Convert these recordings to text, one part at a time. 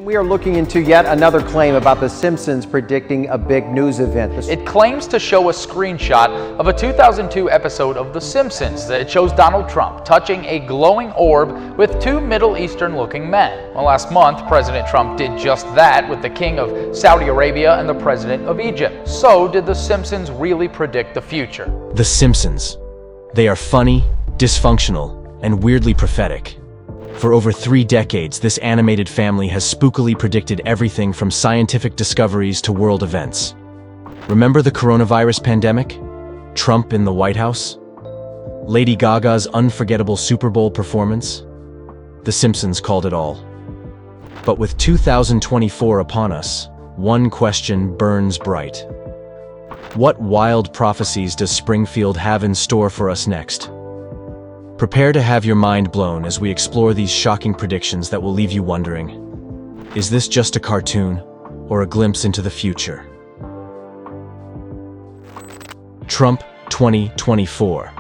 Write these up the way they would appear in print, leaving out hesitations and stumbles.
We are looking into yet another claim about The Simpsons predicting a big news event. It claims to show a screenshot of a 2002 episode of The Simpsons. It shows Donald Trump touching a glowing orb with two Middle Eastern-looking men. Well, last month, President Trump did just that with the king of Saudi Arabia and the president of Egypt. So, did The Simpsons really predict the future? The Simpsons. They are funny, dysfunctional, and weirdly prophetic. For over 3 decades, this animated family has spookily predicted everything from scientific discoveries to world events. Remember the coronavirus pandemic? Trump in the White House? Lady Gaga's unforgettable Super Bowl performance? The Simpsons called it all. But with 2024 upon us, one question burns bright. What wild prophecies does Springfield have in store for us next? Prepare to have your mind blown as we explore these shocking predictions that will leave you wondering, is this just a cartoon or a glimpse into the future? Trump 2024.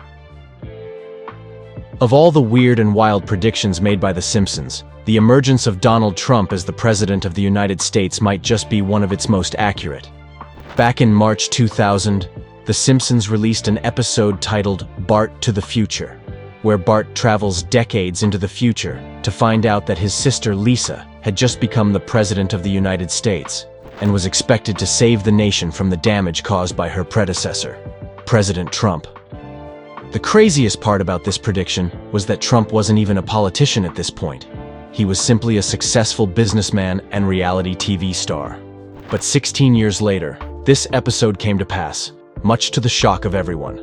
Of all the weird and wild predictions made by The Simpsons, the emergence of Donald Trump as the President of the United States might just be one of its most accurate. Back in March 2000, The Simpsons released an episode titled Bart to the Future, where Bart travels decades into the future to find out that his sister Lisa had just become the President of the United States and was expected to save the nation from the damage caused by her predecessor, President Trump. The craziest part about this prediction was that Trump wasn't even a politician at this point. He was simply a successful businessman and reality TV star. But 16 years later, this episode came to pass, much to the shock of everyone.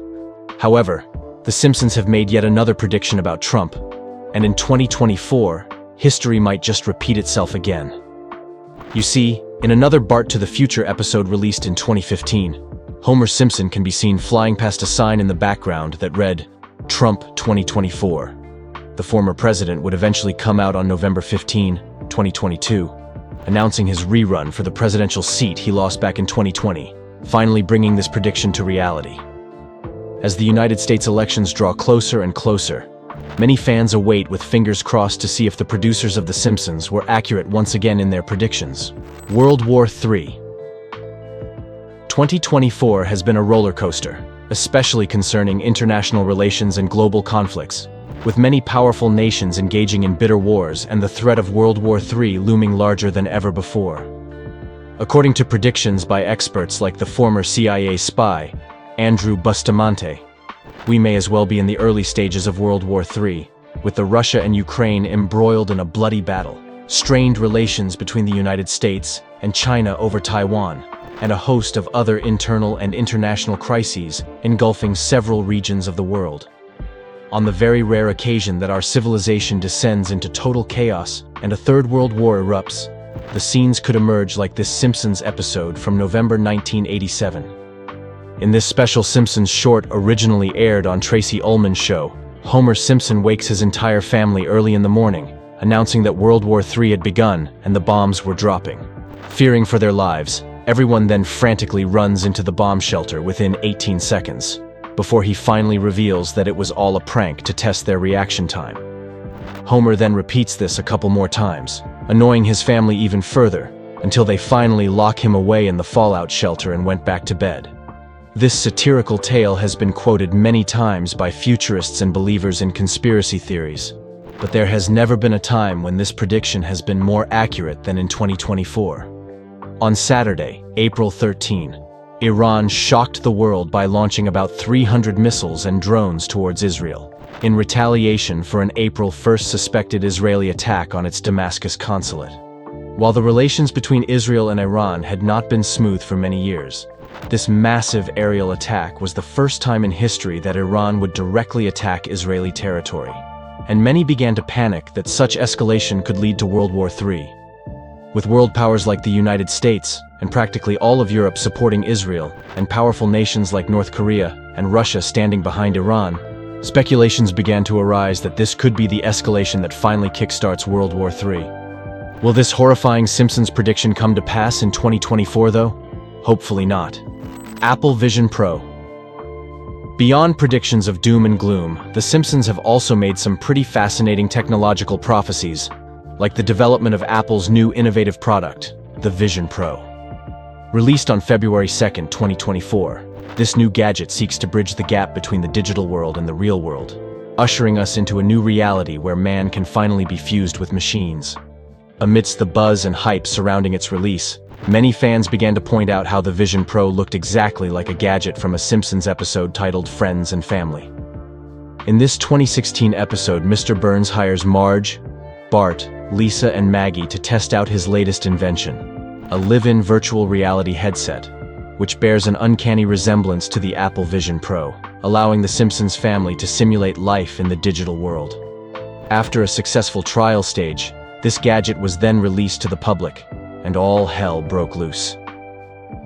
However, The Simpsons have made yet another prediction about Trump, and in 2024, history might just repeat itself again. You see, in another Bart to the Future episode released in 2015, Homer Simpson can be seen flying past a sign in the background that read, Trump 2024. The former president would eventually come out on November 15, 2022, announcing his rerun for the presidential seat he lost back in 2020, finally bringing this prediction to reality. As the United States elections draw closer and closer, many fans await with fingers crossed to see if the producers of The Simpsons were accurate once again in their predictions. World War III. 2024 has been a roller coaster, especially concerning international relations and global conflicts, with many powerful nations engaging in bitter wars and the threat of World War III looming larger than ever before. According to predictions by experts like the former CIA spy, Andrew Bustamante, we may as well be in the early stages of World War III, with the Russia and Ukraine embroiled in a bloody battle, strained relations between the United States and China over Taiwan, and a host of other internal and international crises engulfing several regions of the world. On the very rare occasion that our civilization descends into total chaos and a third world war erupts, the scenes could emerge like this Simpsons episode from November 1987. In this special Simpsons short originally aired on Tracy Ullman's show, Homer Simpson wakes his entire family early in the morning, announcing that World War III had begun and the bombs were dropping. Fearing for their lives, everyone then frantically runs into the bomb shelter within 18 seconds, before he finally reveals that it was all a prank to test their reaction time. Homer then repeats this a couple more times, annoying his family even further, until they finally lock him away in the fallout shelter and went back to bed. This satirical tale has been quoted many times by futurists and believers in conspiracy theories, but there has never been a time when this prediction has been more accurate than in 2024. On Saturday, April 13, Iran shocked the world by launching about 300 missiles and drones towards Israel, in retaliation for an April 1st suspected Israeli attack on its Damascus consulate. While the relations between Israel and Iran had not been smooth for many years, this massive aerial attack was the first time in history that Iran would directly attack Israeli territory, and many began to panic that such escalation could lead to World War III. With world powers like the United States and practically all of Europe supporting Israel, and powerful nations like North Korea and Russia standing behind Iran, speculations began to arise that this could be the escalation that finally kickstarts World War III. Will this horrifying Simpsons prediction come to pass in 2024 though? Hopefully not. Apple Vision Pro. Beyond predictions of doom and gloom, The Simpsons have also made some pretty fascinating technological prophecies, like the development of Apple's new innovative product, the Vision Pro. Released on February 2nd, 2024, this new gadget seeks to bridge the gap between the digital world and the real world, ushering us into a new reality where man can finally be fused with machines. Amidst the buzz and hype surrounding its release, many fans began to point out how the Vision Pro looked exactly like a gadget from a Simpsons episode titled Friends and Family. In this 2016 episode, Mr. Burns hires Marge, Bart, Lisa, and Maggie to test out his latest invention, a live-in virtual reality headset, which bears an uncanny resemblance to the Apple Vision Pro, allowing the Simpsons family to simulate life in the digital world. After a successful trial stage, this gadget was then released to the public, and all hell broke loose.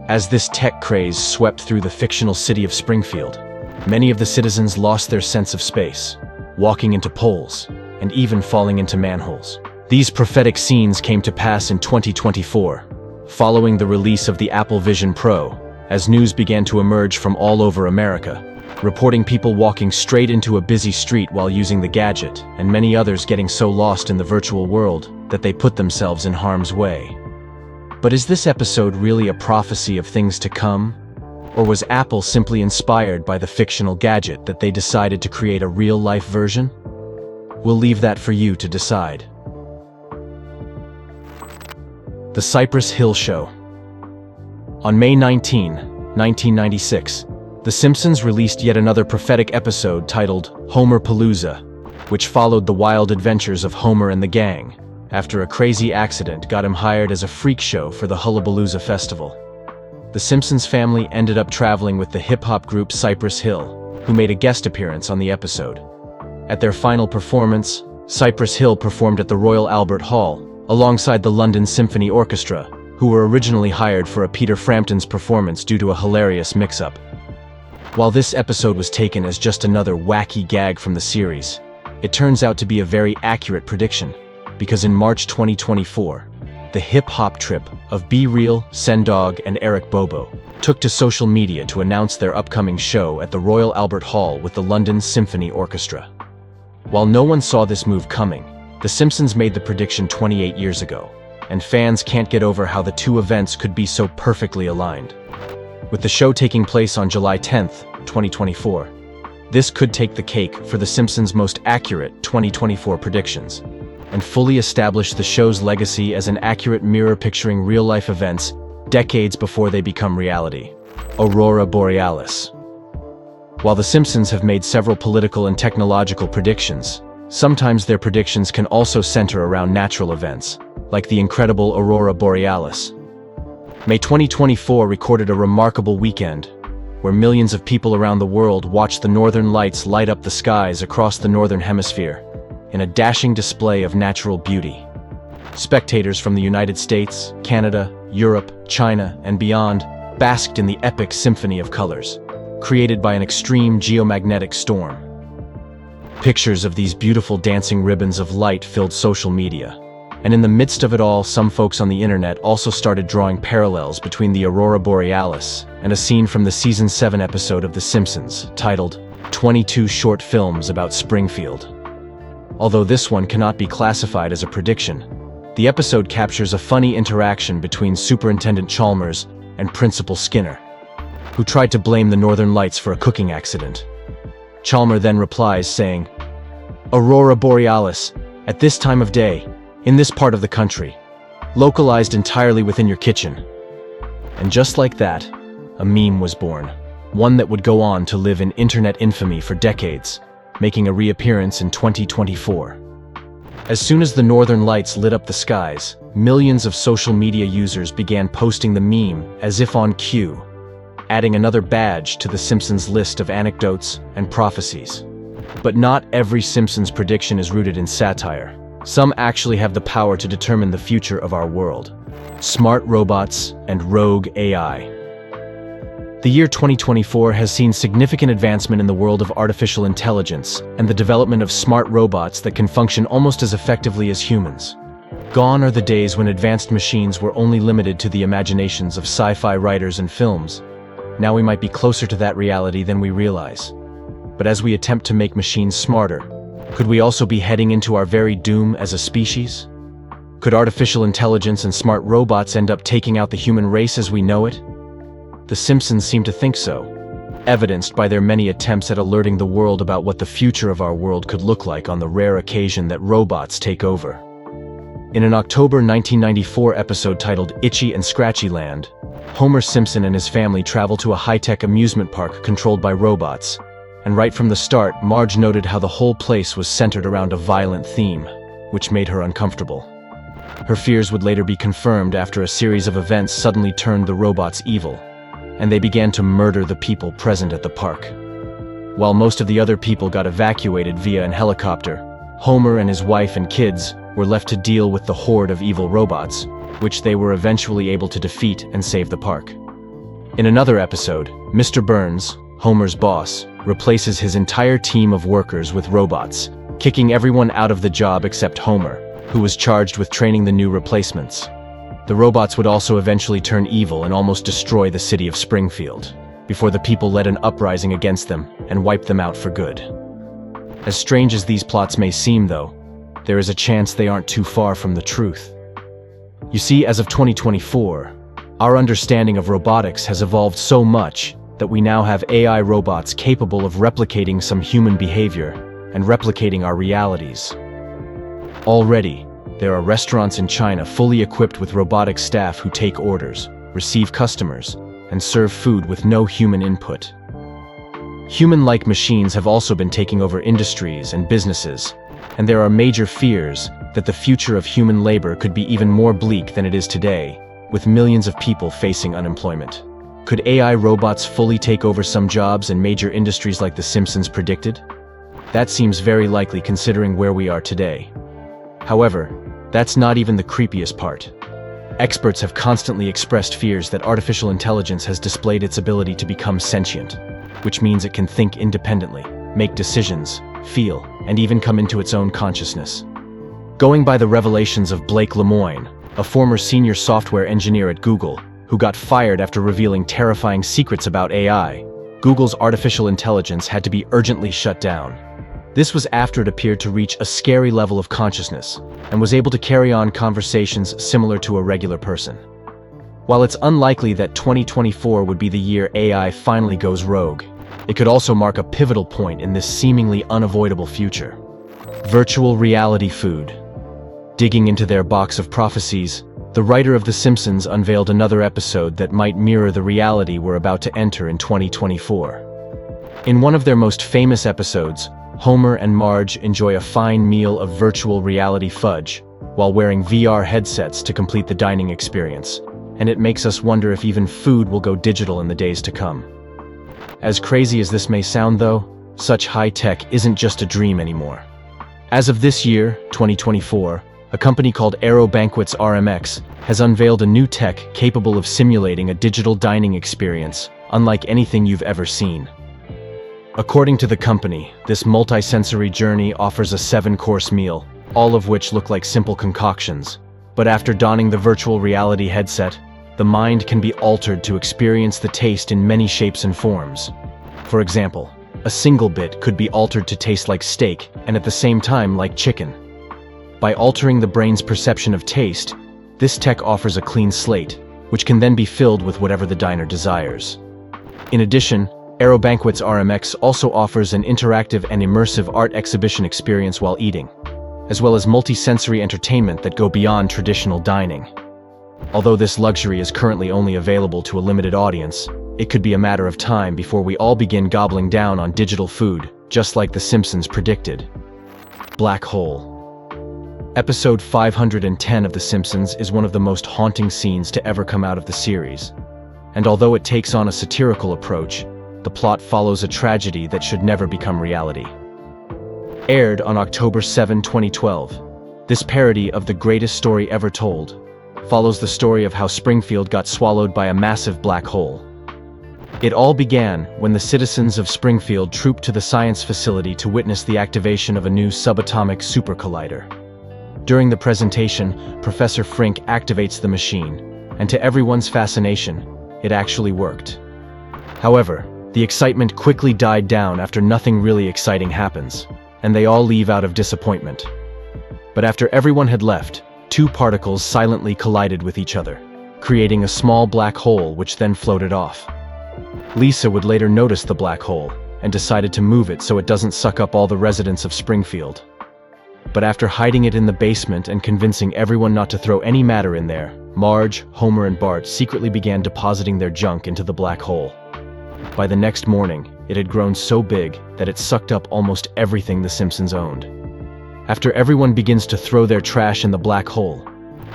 As this tech craze swept through the fictional city of Springfield, many of the citizens lost their sense of space, walking into poles, and even falling into manholes. These prophetic scenes came to pass in 2024, following the release of the Apple Vision Pro, as news began to emerge from all over America, reporting people walking straight into a busy street while using the gadget, and many others getting so lost in the virtual world that they put themselves in harm's way. But is this episode really a prophecy of things to come? Or was Apple simply inspired by the fictional gadget that they decided to create a real-life version? We'll leave that for you to decide. The Cypress Hill Show. On May 19, 1996, The Simpsons released yet another prophetic episode titled Homer-Palooza, which followed the wild adventures of Homer and the gang, after a crazy accident got him hired as a freak show for the Hullabalooza Festival. The Simpsons family ended up traveling with the hip-hop group Cypress Hill, who made a guest appearance on the episode. At their final performance, Cypress Hill performed at the Royal Albert Hall, alongside the London Symphony Orchestra, who were originally hired for a Peter Frampton's performance due to a hilarious mix-up. While this episode was taken as just another wacky gag from the series, it turns out to be a very accurate prediction, because in March 2024, the hip-hop trip of Be Real, Sendog, and Eric Bobo took to social media to announce their upcoming show at the Royal Albert Hall with the London Symphony Orchestra. While no one saw this move coming, The Simpsons made the prediction 28 years ago, and fans can't get over how the two events could be so perfectly aligned. With the show taking place on July 10th, 2024, this could take the cake for The Simpsons' most accurate 2024 predictions, and fully establish the show's legacy as an accurate mirror picturing real-life events decades before they become reality. Aurora Borealis. While The Simpsons have made several political and technological predictions, sometimes their predictions can also center around natural events, like the incredible Aurora Borealis. May 2024 recorded a remarkable weekend, where millions of people around the world watched the northern lights light up the skies across the northern hemisphere, in a dashing display of natural beauty. Spectators from the United States, Canada, Europe, China, and beyond basked in the epic symphony of colors, created by an extreme geomagnetic storm. Pictures of these beautiful dancing ribbons of light filled social media, and in the midst of it all, some folks on the internet also started drawing parallels between the Aurora Borealis and a scene from the Season 7 episode of The Simpsons, titled 22 Short Films About Springfield. Although this one cannot be classified as a prediction, the episode captures a funny interaction between Superintendent Chalmers and Principal Skinner, who tried to blame the Northern Lights for a cooking accident. Chalmers then replies saying, "Aurora Borealis, at this time of day, in this part of the country, localized entirely within your kitchen." And just like that, a meme was born, one that would go on to live in internet infamy for decades, making a reappearance in 2024. As soon as the Northern Lights lit up the skies, millions of social media users began posting the meme as if on cue, adding another badge to The Simpsons list of anecdotes and prophecies. But not every Simpsons prediction is rooted in satire. Some actually have the power to determine the future of our world. Smart robots and rogue AI. The year 2024 has seen significant advancement in the world of artificial intelligence and the development of smart robots that can function almost as effectively as humans. Gone are the days when advanced machines were only limited to the imaginations of sci-fi writers and films. Now we might be closer to that reality than we realize. But as we attempt to make machines smarter, could we also be heading into our very doom as a species? Could artificial intelligence and smart robots end up taking out the human race as we know it? The Simpsons seem to think so, evidenced by their many attempts at alerting the world about what the future of our world could look like on the rare occasion that robots take over. In an October 1994 episode titled Itchy and Scratchy Land, Homer Simpson and his family travel to a high-tech amusement park controlled by robots, and right from the start, Marge noted how the whole place was centered around a violent theme, which made her uncomfortable. Her fears would later be confirmed after a series of events suddenly turned the robots evil, and they began to murder the people present at the park. While most of the other people got evacuated via an helicopter, Homer and his wife and kids were left to deal with the horde of evil robots, which they were eventually able to defeat and save the park. In another episode, Mr. Burns, Homer's boss, replaces his entire team of workers with robots, kicking everyone out of the job except Homer, who was charged with training the new replacements. The robots would also eventually turn evil and almost destroy the city of Springfield, before the people led an uprising against them and wiped them out for good. As strange as these plots may seem, though, there is a chance they aren't too far from the truth. You see, as of 2024, our understanding of robotics has evolved so much that we now have AI robots capable of replicating some human behavior and replicating our realities. Already, there are restaurants in China fully equipped with robotic staff who take orders, receive customers, and serve food with no human input. Human-like machines have also been taking over industries and businesses, and there are major fears that the future of human labor could be even more bleak than it is today, with millions of people facing unemployment. Could AI robots fully take over some jobs in major industries like The Simpsons predicted? That seems very likely considering where we are today. However, that's not even the creepiest part. Experts have constantly expressed fears that artificial intelligence has displayed its ability to become sentient, which means it can think independently, make decisions, feel, and even come into its own consciousness. Going by the revelations of Blake Lemoine, a former senior software engineer at Google, who got fired after revealing terrifying secrets about AI, Google's artificial intelligence had to be urgently shut down. This was after it appeared to reach a scary level of consciousness and was able to carry on conversations similar to a regular person. While it's unlikely that 2024 would be the year AI finally goes rogue, it could also mark a pivotal point in this seemingly unavoidable future. Virtual reality food. Digging into their box of prophecies, the writer of The Simpsons unveiled another episode that might mirror the reality we're about to enter in 2024. In one of their most famous episodes, Homer and Marge enjoy a fine meal of virtual reality fudge while wearing VR headsets to complete the dining experience, and it makes us wonder if even food will go digital in the days to come. As crazy as this may sound, though, such high tech isn't just a dream anymore. As of this year, 2024, a company called Aero Banquets RMX has unveiled a new tech capable of simulating a digital dining experience unlike anything you've ever seen. According to the company, this multi-sensory journey offers a 7-course meal, all of which look like simple concoctions. But after donning the virtual reality headset, the mind can be altered to experience the taste in many shapes and forms. For example, a single bit could be altered to taste like steak and at the same time like chicken. By altering the brain's perception of taste, this tech offers a clean slate, which can then be filled with whatever the diner desires. In addition, Aero Banquets RMX also offers an interactive and immersive art exhibition experience while eating, as well as multi-sensory entertainment that go beyond traditional dining. Although this luxury is currently only available to a limited audience, it could be a matter of time before we all begin gobbling down on digital food, just like The Simpsons predicted. Black hole. Episode 510 of The Simpsons is one of the most haunting scenes to ever come out of the series. And although it takes on a satirical approach, the plot follows a tragedy that should never become reality. Aired on October 7, 2012, this parody of The Greatest Story Ever Told follows the story of how Springfield got swallowed by a massive black hole. It all began when the citizens of Springfield trooped to the science facility to witness the activation of a new subatomic super collider. During the presentation, Professor Frink activates the machine, and to everyone's fascination, it actually worked. However, the excitement quickly died down after nothing really exciting happens, and they all leave out of disappointment. But after everyone had left, two particles silently collided with each other, creating a small black hole which then floated off. Lisa would later notice the black hole and decided to move it so it doesn't suck up all the residents of Springfield. But after hiding it in the basement and convincing everyone not to throw any matter in there, Marge, Homer, and Bart secretly began depositing their junk into the black hole. By the next morning, it had grown so big that it sucked up almost everything the Simpsons owned. After everyone begins to throw their trash in the black hole,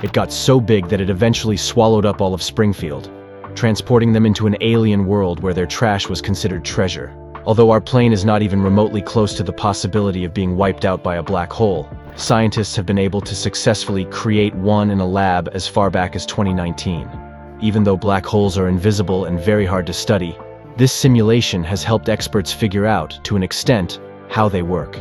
it got so big that it eventually swallowed up all of Springfield, transporting them into an alien world where their trash was considered treasure. Although our plane is not even remotely close to the possibility of being wiped out by a black hole, scientists have been able to successfully create one in a lab as far back as 2019. Even though black holes are invisible and very hard to study, this simulation has helped experts figure out, to an extent, how they work.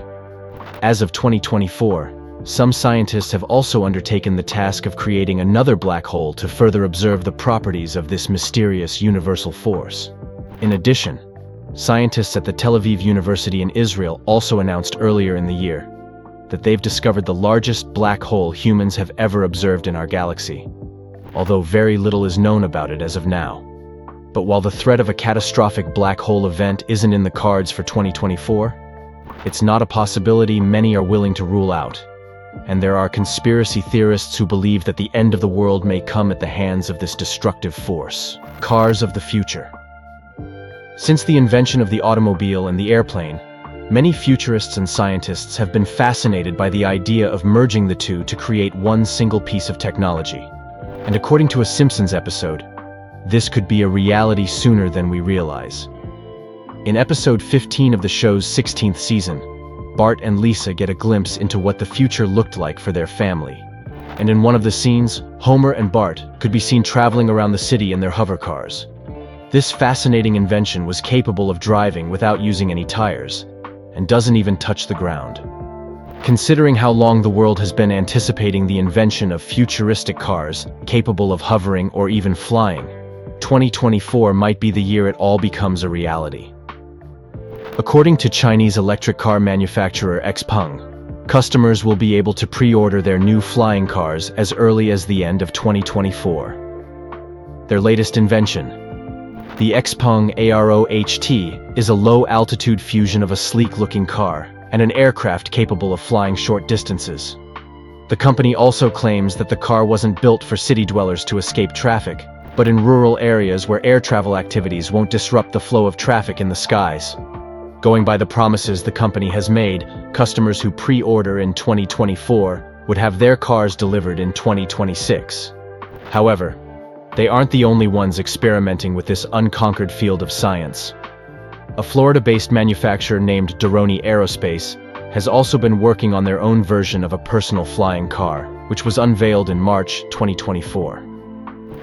As of 2024, some scientists have also undertaken the task of creating another black hole to further observe the properties of this mysterious universal force. In addition, scientists at the Tel Aviv University in Israel also announced earlier in the year that they've discovered the largest black hole humans have ever observed in our galaxy, although very little is known about it as of now. But while the threat of a catastrophic black hole event isn't in the cards for 2024, it's not a possibility many are willing to rule out. And there are conspiracy theorists who believe that the end of the world may come at the hands of this destructive force. Cars of the future. Since the invention of the automobile and the airplane, many futurists and scientists have been fascinated by the idea of merging the two to create one single piece of technology. And according to a Simpsons episode, this could be a reality sooner than we realize. In episode 15 of the show's 16th season, Bart and Lisa get a glimpse into what the future looked like for their family. And in one of the scenes, Homer and Bart could be seen traveling around the city in their hover cars. This fascinating invention was capable of driving without using any tires, and doesn't even touch the ground. Considering how long the world has been anticipating the invention of futuristic cars capable of hovering or even flying, 2024 might be the year it all becomes a reality. According to Chinese electric car manufacturer XPeng, customers will be able to pre-order their new flying cars as early as the end of 2024. Their latest invention, the XPeng ARO-HT, is a low-altitude fusion of a sleek-looking car and an aircraft capable of flying short distances. The company also claims that the car wasn't built for city dwellers to escape traffic, but in rural areas where air travel activities won't disrupt the flow of traffic in the skies. Going by the promises the company has made, customers who pre-order in 2024 would have their cars delivered in 2026. However, they aren't the only ones experimenting with this unconquered field of science. A Florida-based manufacturer named Doroni Aerospace has also been working on their own version of a personal flying car, which was unveiled in March 2024.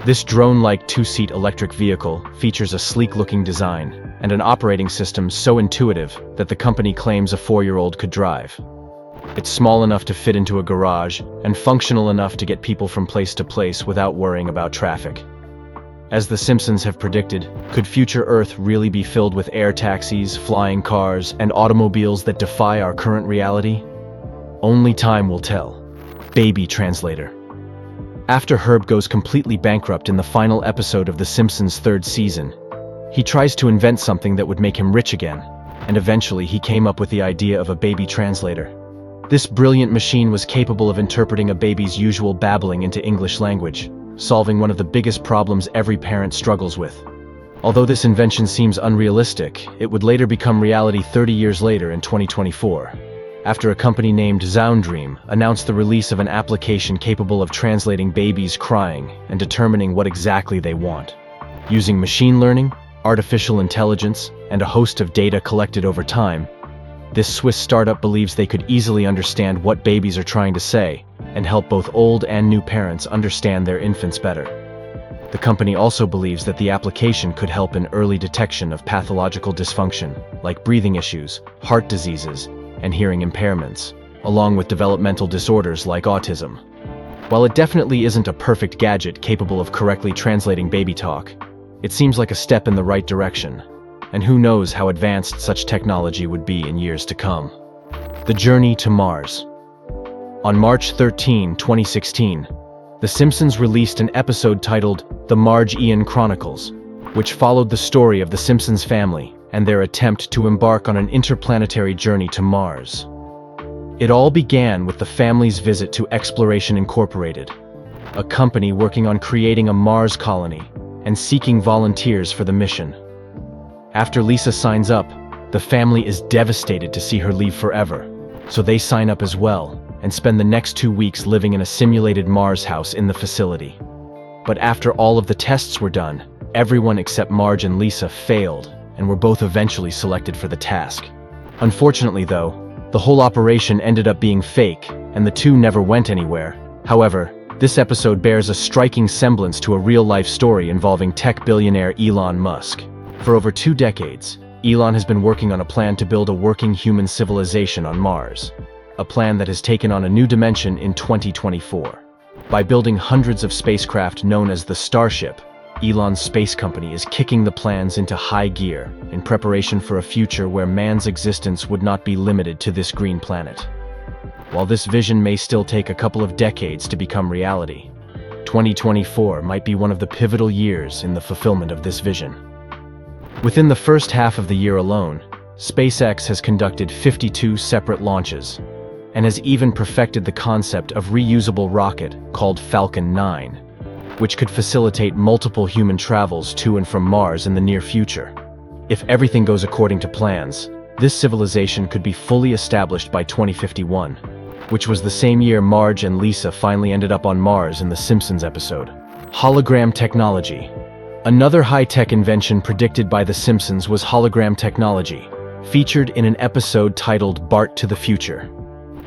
This drone-like two-seat electric vehicle features a sleek-looking design and an operating system so intuitive that the company claims a 4-year-old could drive. It's small enough to fit into a garage and functional enough to get people from place to place without worrying about traffic. As the Simpsons have predicted, could future Earth really be filled with air taxis, flying cars, and automobiles that defy our current reality? Only time will tell. Baby translator. After Herb goes completely bankrupt in the final episode of The Simpsons' 3rd season, he tries to invent something that would make him rich again, and eventually he came up with the idea of a baby translator. This brilliant machine was capable of interpreting a baby's usual babbling into English language, solving one of the biggest problems every parent struggles with. Although this invention seems unrealistic, it would later become reality 30 years later in 2024. After a company named Zoundream announced the release of an application capable of translating babies crying and determining what exactly they want. Using machine learning, artificial intelligence, and a host of data collected over time, this Swiss startup believes they could easily understand what babies are trying to say and help both old and new parents understand their infants better. The company also believes that the application could help in early detection of pathological dysfunction, like breathing issues, heart diseases, and hearing impairments, along with developmental disorders like autism. While it definitely isn't a perfect gadget capable of correctly translating baby talk, it seems like a step in the right direction, and who knows how advanced such technology would be in years to come. The journey to Mars. On March 13, 2016, The Simpsons released an episode titled The Marge Ian Chronicles, which followed the story of the Simpsons family and their attempt to embark on an interplanetary journey to Mars. It all began with the family's visit to Exploration Incorporated, a company working on creating a Mars colony and seeking volunteers for the mission. After Lisa signs up, the family is devastated to see her leave forever, so they sign up as well and spend the next 2 weeks living in a simulated Mars house in the facility. But after all of the tests were done, everyone except Marge and Lisa failed and were both eventually selected for the task. Unfortunately though, the whole operation ended up being fake and the two never went anywhere. However, this episode bears a striking semblance to a real-life story involving tech billionaire Elon Musk. For over 2 decades, Elon has been working on a plan to build a working human civilization on Mars, a plan that has taken on a new dimension in 2024. By building hundreds of spacecraft known as the Starship, Elon's space company is kicking the plans into high gear in preparation for a future where man's existence would not be limited to this green planet. While this vision may still take a couple of decades to become reality, 2024 might be one of the pivotal years in the fulfillment of this vision. Within the first half of the year alone, SpaceX has conducted 52 separate launches and has even perfected the concept of reusable rocket called Falcon 9, which could facilitate multiple human travels to and from Mars in the near future. If everything goes according to plans, this civilization could be fully established by 2051, which was the same year Marge and Lisa finally ended up on Mars in the Simpsons episode. Hologram technology. Another high-tech invention predicted by The Simpsons was hologram technology, featured in an episode titled Bart to the Future.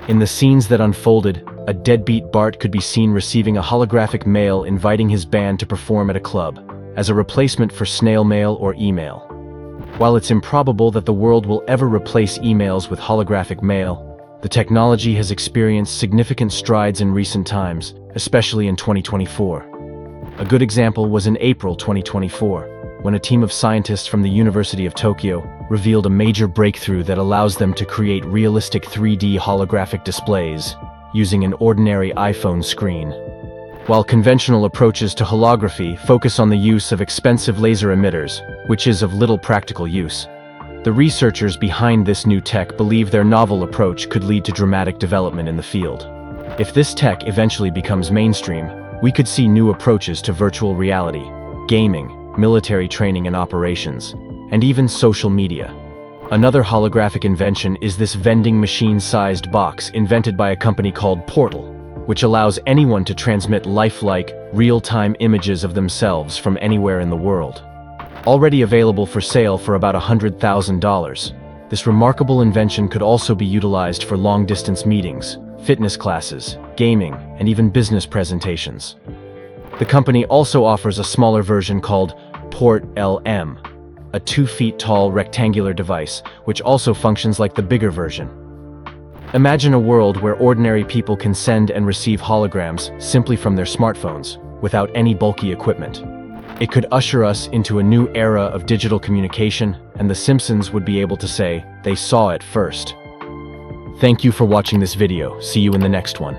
In the scenes that unfolded, a deadbeat Bart could be seen receiving a holographic mail inviting his band to perform at a club, as a replacement for snail mail or email. While it's improbable that the world will ever replace emails with holographic mail, the technology has experienced significant strides in recent times, especially in 2024. A good example was in April 2024, when a team of scientists from the University of Tokyo revealed a major breakthrough that allows them to create realistic 3D holographic displays using an ordinary iPhone screen. While conventional approaches to holography focus on the use of expensive laser emitters, which is of little practical use, the researchers behind this new tech believe their novel approach could lead to dramatic development in the field. If this tech eventually becomes mainstream, we could see new approaches to virtual reality, gaming, military training and operations, and even social media. Another holographic invention is this vending machine-sized box invented by a company called Portal, which allows anyone to transmit lifelike, real-time images of themselves from anywhere in the world. Already available for sale for about $100,000, this remarkable invention could also be utilized for long-distance meetings, fitness classes, gaming, and even business presentations. The company also offers a smaller version called Port LM, a 2 feet tall rectangular device, which also functions like the bigger version. Imagine a world where ordinary people can send and receive holograms simply from their smartphones, without any bulky equipment. It could usher us into a new era of digital communication, and The Simpsons would be able to say they saw it first. Thank you for watching this video. See you in the next one.